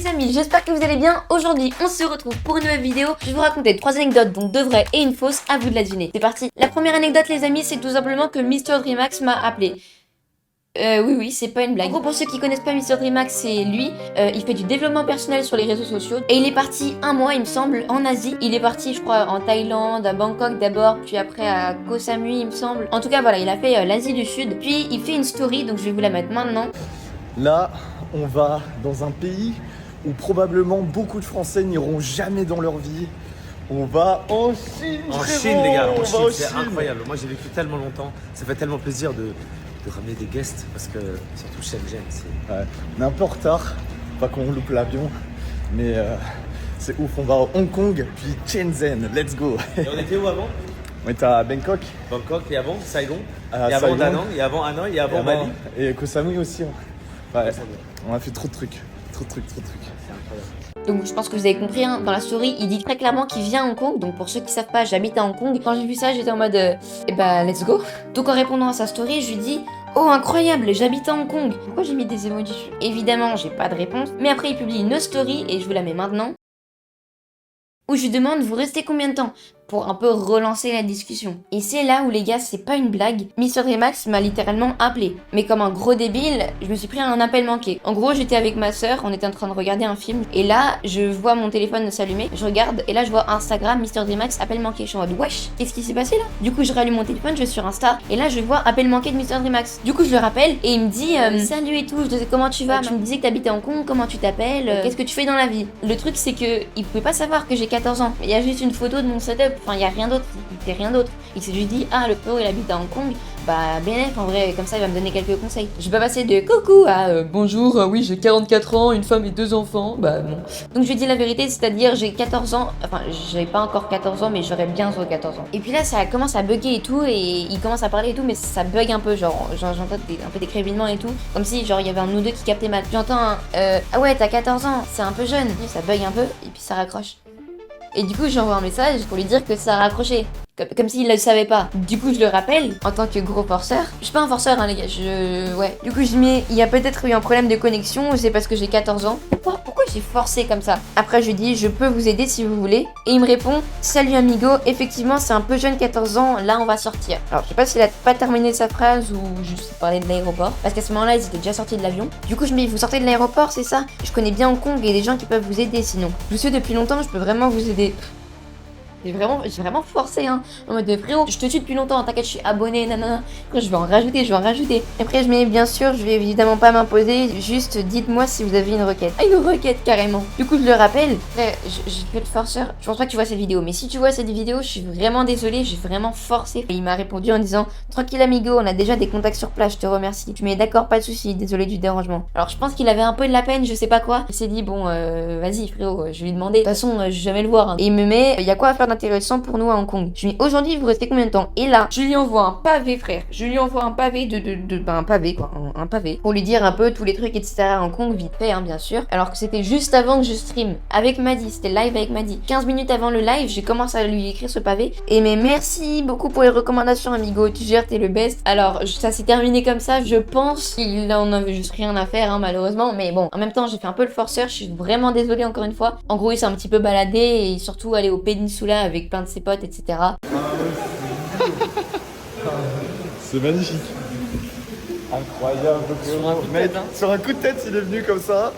les amis, j'espère que vous allez bien. Aujourd'hui on se retrouve pour une nouvelle vidéo. Je vais vous raconter 3 anecdotes, donc 2 vraies et une fausse, à vous de la deviner. C'est parti. La première anecdote les amis, c'est tout simplement que Mr Dreamax m'a appelé. Oui, c'est pas une blague. En gros, pour ceux qui connaissent pas Mr Dreamax, c'est lui. Il fait du développement personnel sur les réseaux sociaux. Et il est parti un mois, il me semble, en Asie. Il est parti, je crois, en Thaïlande, à Bangkok d'abord, puis après à Koh Samui, il me semble. En tout cas, voilà, il a fait l'Asie du Sud. Puis il fait une story, donc je vais vous la mettre maintenant. Là, on va dans un pays où probablement beaucoup de Français n'iront jamais dans leur vie. On va en Chine. En Chine, les gars, en Chine, c'est incroyable. Moi, j'ai vécu tellement longtemps. Ça fait tellement plaisir de ramener des guests parce que surtout Shenzhen, c'est. Ouais, on est un peu en retard, pas qu'on loupe l'avion, mais c'est ouf. On va à Hong Kong, puis Shenzhen. Let's go. Et on était où avant? On était à Bangkok. Bangkok et avant Saigon. À et avant Saigon. Da Nang, et avant Hanoï, et avant Bali. Et Koh Samui aussi. Ouais, on a fait trop de trucs. Trop de trucs. C'est incroyable. Donc je pense que vous avez compris, hein, dans la story, il dit très clairement qu'il vient à Hong Kong. Donc pour ceux qui savent pas, j'habite à Hong Kong. Quand j'ai vu ça, j'étais en mode, let's go. Donc en répondant à sa story, je lui dis, oh incroyable, j'habite à Hong Kong. Pourquoi j'ai mis des emojis? Évidemment, j'ai pas de réponse. Mais après, il publie une story et je vous la mets maintenant. Où je lui demande, vous restez combien de temps? Pour un peu relancer la discussion. Et c'est là où les gars, c'est pas une blague. Mr Dreamax m'a littéralement appelé. Mais comme un gros débile, je me suis pris un appel manqué. En gros, j'étais avec ma soeur, on était en train de regarder un film. Et là, je vois mon téléphone s'allumer. Je regarde et là, je vois Instagram, Mr Dreamax, appel manqué. Je suis en mode, wesh, qu'est-ce qui s'est passé là? Du coup, je rallume mon téléphone, je vais sur Insta. Et là, je vois appel manqué de Mr Dreamax. Du coup, je le rappelle et il me dit, salut et tout, je disais, comment tu vas? Tu me disais que t'habitais à Hong Kong, comment tu t'appelles? Qu'est-ce que tu fais dans la vie? Le truc, c'est que il pouvait pas savoir que j'ai 14 ans. Il y a juste une photo de mon setup. Enfin, il y a rien d'autre. Il fait rien d'autre. Il s'est juste dit, ah, le frérot il habite à Hong Kong, bah bénéf en vrai, comme ça il va me donner quelques conseils. Je vais pas passer de coucou à bonjour, oui j'ai 44 ans, une femme et 2 enfants, bah non. Donc je lui dis la vérité, c'est-à-dire j'ai 14 ans, enfin j'ai pas encore 14 ans mais j'aurais bientôt 14 ans. Et puis là ça commence à bugger et tout, et il commence à parler et tout, mais ça bug un peu, genre j'entends un peu des crépitements et tout, comme si genre il y avait un ou deux qui captaient mal. J'entends ah ouais t'as 14 ans, c'est un peu jeune, ça bug un peu, et puis ça raccroche. Et du coup, j'envoie un message pour lui dire que ça a raccroché. Comme s'il ne le savait pas. Du coup, je le rappelle en tant que gros forceur. Je suis pas un forceur, hein, les gars. Ouais. Du coup, je dis, mais il y a peut-être eu un problème de connexion, c'est parce que j'ai 14 ans. Pourquoi j'ai forcé comme ça? Après, je lui dis, je peux vous aider si vous voulez. Et il me répond, salut amigo, effectivement, c'est un peu jeune, 14 ans, là, on va sortir. Alors, je sais pas s'il a pas terminé sa phrase ou juste parlé de l'aéroport. Parce qu'à ce moment-là, ils étaient déjà sortis de l'avion. Du coup, je me dis, vous sortez de l'aéroport, c'est ça? Je connais bien Hong Kong et des gens qui peuvent vous aider sinon. Je vous suis depuis longtemps, je peux vraiment vous aider. J'ai vraiment forcé, hein. En mode, frérot, je te suis depuis longtemps, t'inquiète, je suis abonné, nanana. Après, je vais en rajouter. Après, je mets, bien sûr, je vais évidemment pas m'imposer, juste dites-moi si vous avez une requête. Ah, une requête, carrément. Du coup, je le rappelle. Après, j'ai fait le forceur. Je pense pas que tu vois cette vidéo, mais si tu vois cette vidéo, je suis vraiment désolée, j'ai vraiment forcé. Et il m'a répondu en disant, tranquille, amigo, on a déjà des contacts sur place, je te remercie. Je mets, d'accord, pas de soucis, désolé du dérangement. Alors, je pense qu'il avait un peu de la peine, je sais pas quoi. Il s'est dit, bon, vas-y, frérot, je vais lui demander. De toute façon, je vais jamais le voir, hein. Et il me met, il y a quoi à faire intéressant pour nous à Hong Kong. Je lui dis aujourd'hui vous restez combien de temps? Et là je lui envoie un pavé, frère. Je lui envoie un pavé un pavé quoi, un pavé pour lui dire un peu tous les trucs etc à Hong Kong vite fait hein, bien sûr. Alors que c'était juste avant que je stream avec Maddy, c'était live avec Maddy. 15 minutes avant le live j'ai commencé à lui écrire ce pavé et mais merci beaucoup pour les recommandations amigo, tu gères, t'es le best. Alors ça s'est terminé comme ça, je pense qu'il en avait juste rien à faire hein, malheureusement, mais bon en même temps j'ai fait un peu le forceur, je suis vraiment désolée encore une fois. En gros il s'est un petit peu baladé et surtout aller au Peninsula avec plein de ses potes, etc. C'est magnifique. Incroyable. Sur un coup de tête, il est venu comme ça.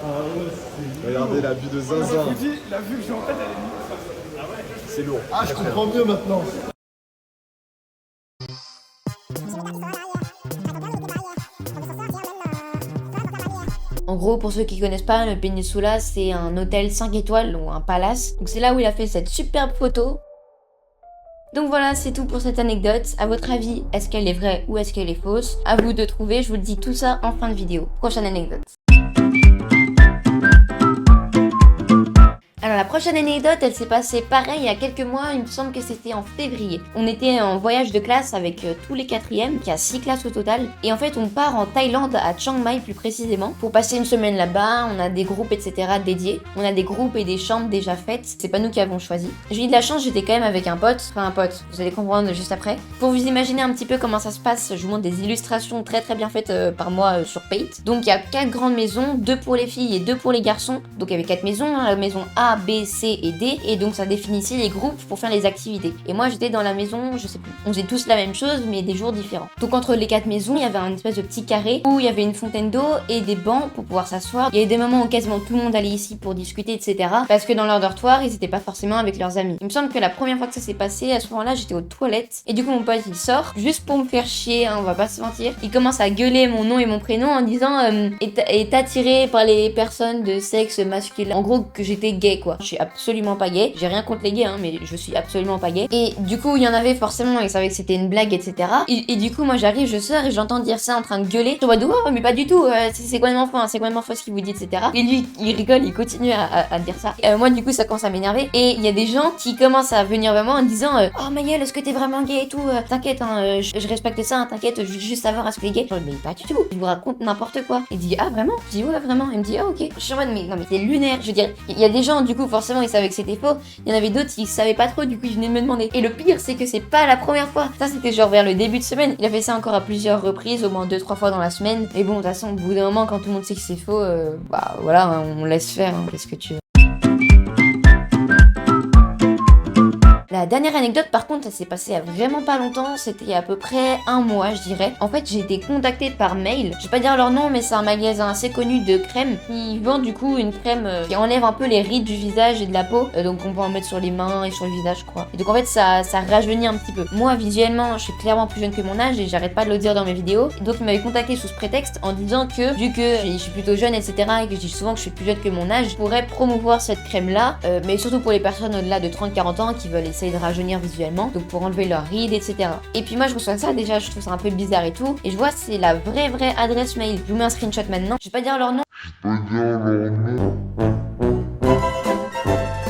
Regardez la vue de zinzin. La vue que j'ai en tête, elle est mise. C'est lourd. Ah, je comprends mieux maintenant. En gros, pour ceux qui connaissent pas, le Peninsula, c'est un hôtel 5 étoiles ou un palace. Donc c'est là où il a fait cette superbe photo. Donc voilà, c'est tout pour cette anecdote. À votre avis, est-ce qu'elle est vraie ou est-ce qu'elle est fausse? À vous de trouver, je vous le dis tout ça en fin de vidéo. Prochaine anecdote. Alors la prochaine anecdote, elle s'est passée pareil il y a quelques mois, il me semble que c'était en février. On était en voyage de classe avec tous les 4e, qui a 6 classes au total, et en fait on part en Thaïlande, à Chiang Mai plus précisément, pour passer une semaine là-bas. On a des groupes etc. dédiés, on a des groupes et des chambres déjà faites, c'est pas nous qui avons choisi. J'ai eu de la chance, j'étais quand même avec un pote, enfin un pote, vous allez comprendre juste après. Pour vous imaginer un petit peu comment ça se passe, je vous montre des illustrations très bien faites par moi sur Paint. Donc il y a 4 grandes maisons, 2 pour les filles et 2 pour les garçons. Donc il y avait 4 maisons, la maison A, B, C et D, et donc ça définissait les groupes pour faire les activités. Et moi j'étais dans la maison, je sais plus, on faisait tous la même chose mais des jours différents. Donc entre les 4 maisons, il y avait un espèce de petit carré où il y avait une fontaine d'eau et des bancs pour pouvoir s'asseoir. Il y avait des moments où quasiment tout le monde allait ici pour discuter etc. Parce que dans leur dortoir, ils étaient pas forcément avec leurs amis. Il me semble que la première fois que ça s'est passé, à ce moment-là, j'étais aux toilettes et du coup mon pote il sort juste pour me faire chier, hein, on va pas se mentir. Il commence à gueuler mon nom et mon prénom en disant est attiré par les personnes de sexe masculin. En gros que j'étais gay quoi. Je suis absolument pas gay. J'ai rien contre les gays hein, mais je suis absolument pas gay. Et du coup il y en avait forcément, ils savaient que c'était une blague etc. Et du coup moi j'arrive, je sors et j'entends dire ça en train de gueuler. Je vois oh mais pas du tout, c'est complètement faux, hein, c'est complètement faux ce qu'il vous dit etc. Et lui il rigole, il continue à dire ça. Moi du coup ça commence à m'énerver et il y a des gens qui commencent à venir vers moi en disant oh Maëlle est-ce que t'es vraiment gay et tout, t'inquiète hein, je respecte ça, hein, t'inquiète, je veux juste savoir est-ce que t'es gay. Je dis mais pas du tout, je vous raconte n'importe quoi. Il dit ah vraiment? Je dis ouais vraiment. Il me dit ah ok. Je suis en mode mais non mais c'est lunaire. Je veux dire il y a des gens du coup forcément ils savaient que c'était faux. Il y en avait d'autres qui savaient pas trop, du coup ils venaient de me demander. Et le pire c'est que c'est pas la première fois. Ça c'était genre vers le début de semaine. Il a fait ça encore à plusieurs reprises, au moins 2-3 fois dans la semaine. Et bon de toute façon au bout d'un moment quand tout le monde sait que c'est faux, bah voilà hein, on laisse faire. Hein, qu'est-ce que tu veux. La dernière anecdote par contre, ça s'est passé il y a vraiment pas longtemps, c'était il y a à peu près un mois je dirais. En fait j'ai été contactée par mail, je vais pas dire leur nom mais c'est un magasin assez connu de crème qui vend du coup une crème qui enlève un peu les rides du visage et de la peau, donc on peut en mettre sur les mains et sur le visage je crois. Et donc en fait ça rajeunit un petit peu. Moi visuellement je suis clairement plus jeune que mon âge et j'arrête pas de le dire dans mes vidéos. Et donc ils m'avaient contacté sous ce prétexte en disant que vu que je suis plutôt jeune etc. et que je dis souvent que je suis plus jeune que mon âge, je pourrais promouvoir cette crème là, mais surtout pour les personnes au-delà de 30-40 ans qui veulent essayer de rajeunir visuellement, donc pour enlever leurs rides etc. Et puis moi je reçois ça, déjà je trouve ça un peu bizarre et tout, et je vois c'est la vraie adresse mail. Je vous mets un screenshot maintenant, je vais pas dire leur nom.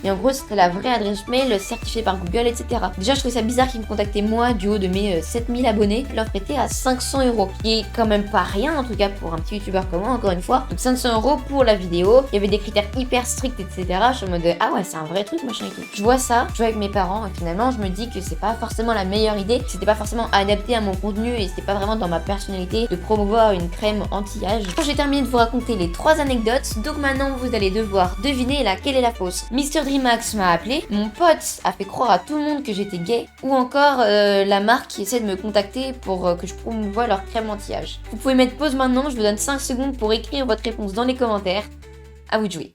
Et en gros, c'était la vraie adresse mail certifiée par Google, etc. Déjà, je trouvais ça bizarre qu'ils me contactaient moi du haut de mes 7000 abonnés. L'offre était à 500€, qui est quand même pas rien, en tout cas pour un petit youtubeur comme moi, encore une fois. Donc 500€ pour la vidéo. Il y avait des critères hyper stricts, etc. Je suis en mode ah ouais, c'est un vrai truc, machin et tout. Je vois ça, je joue avec mes parents, et finalement, je me dis que c'est pas forcément la meilleure idée, que c'était pas forcément adapté à mon contenu, et c'était pas vraiment dans ma personnalité de promouvoir une crème anti-âge. J'ai terminé de vous raconter les 3 anecdotes, donc maintenant vous allez devoir deviner laquelle est la fausse. Max m'a appelé, mon pote a fait croire à tout le monde que j'étais gay, ou encore la marque qui essaie de me contacter pour que je promouvoie leur crème anti-âge. Vous pouvez mettre pause maintenant, je vous donne 5 secondes pour écrire votre réponse dans les commentaires. À vous de jouer.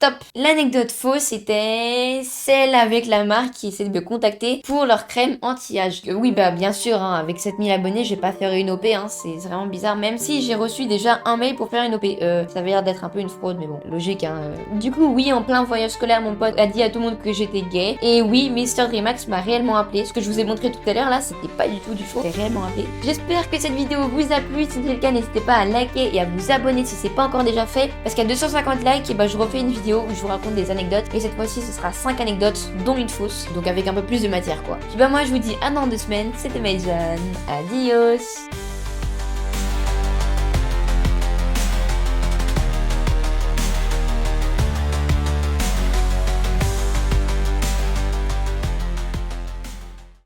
Top. L'anecdote fausse était celle avec la marque qui essaie de me contacter pour leur crème anti-âge. Oui bah bien sûr, hein, avec 7000 abonnés je vais pas faire une OP, hein, c'est vraiment bizarre, même si j'ai reçu déjà un mail pour faire une OP. Ça avait l'air d'être un peu une fraude mais bon, logique hein. Du coup oui, en plein voyage scolaire mon pote a dit à tout le monde que j'étais gay. Et oui, Mr Dreamax m'a réellement appelé. Ce que je vous ai montré tout à l'heure là, c'était pas du tout du faux, j'ai réellement appelé. J'espère que cette vidéo vous a plu, si c'est le cas n'hésitez pas à liker et à vous abonner si c'est pas encore déjà fait. Parce qu'à 250 likes, et bah je refais une vidéo où je vous raconte des anecdotes, et cette fois-ci ce sera 5 anecdotes dont une fausse, donc avec un peu plus de matière quoi. Puis bah moi je vous dis à dans 2 semaines, c'était Maëlle, adios.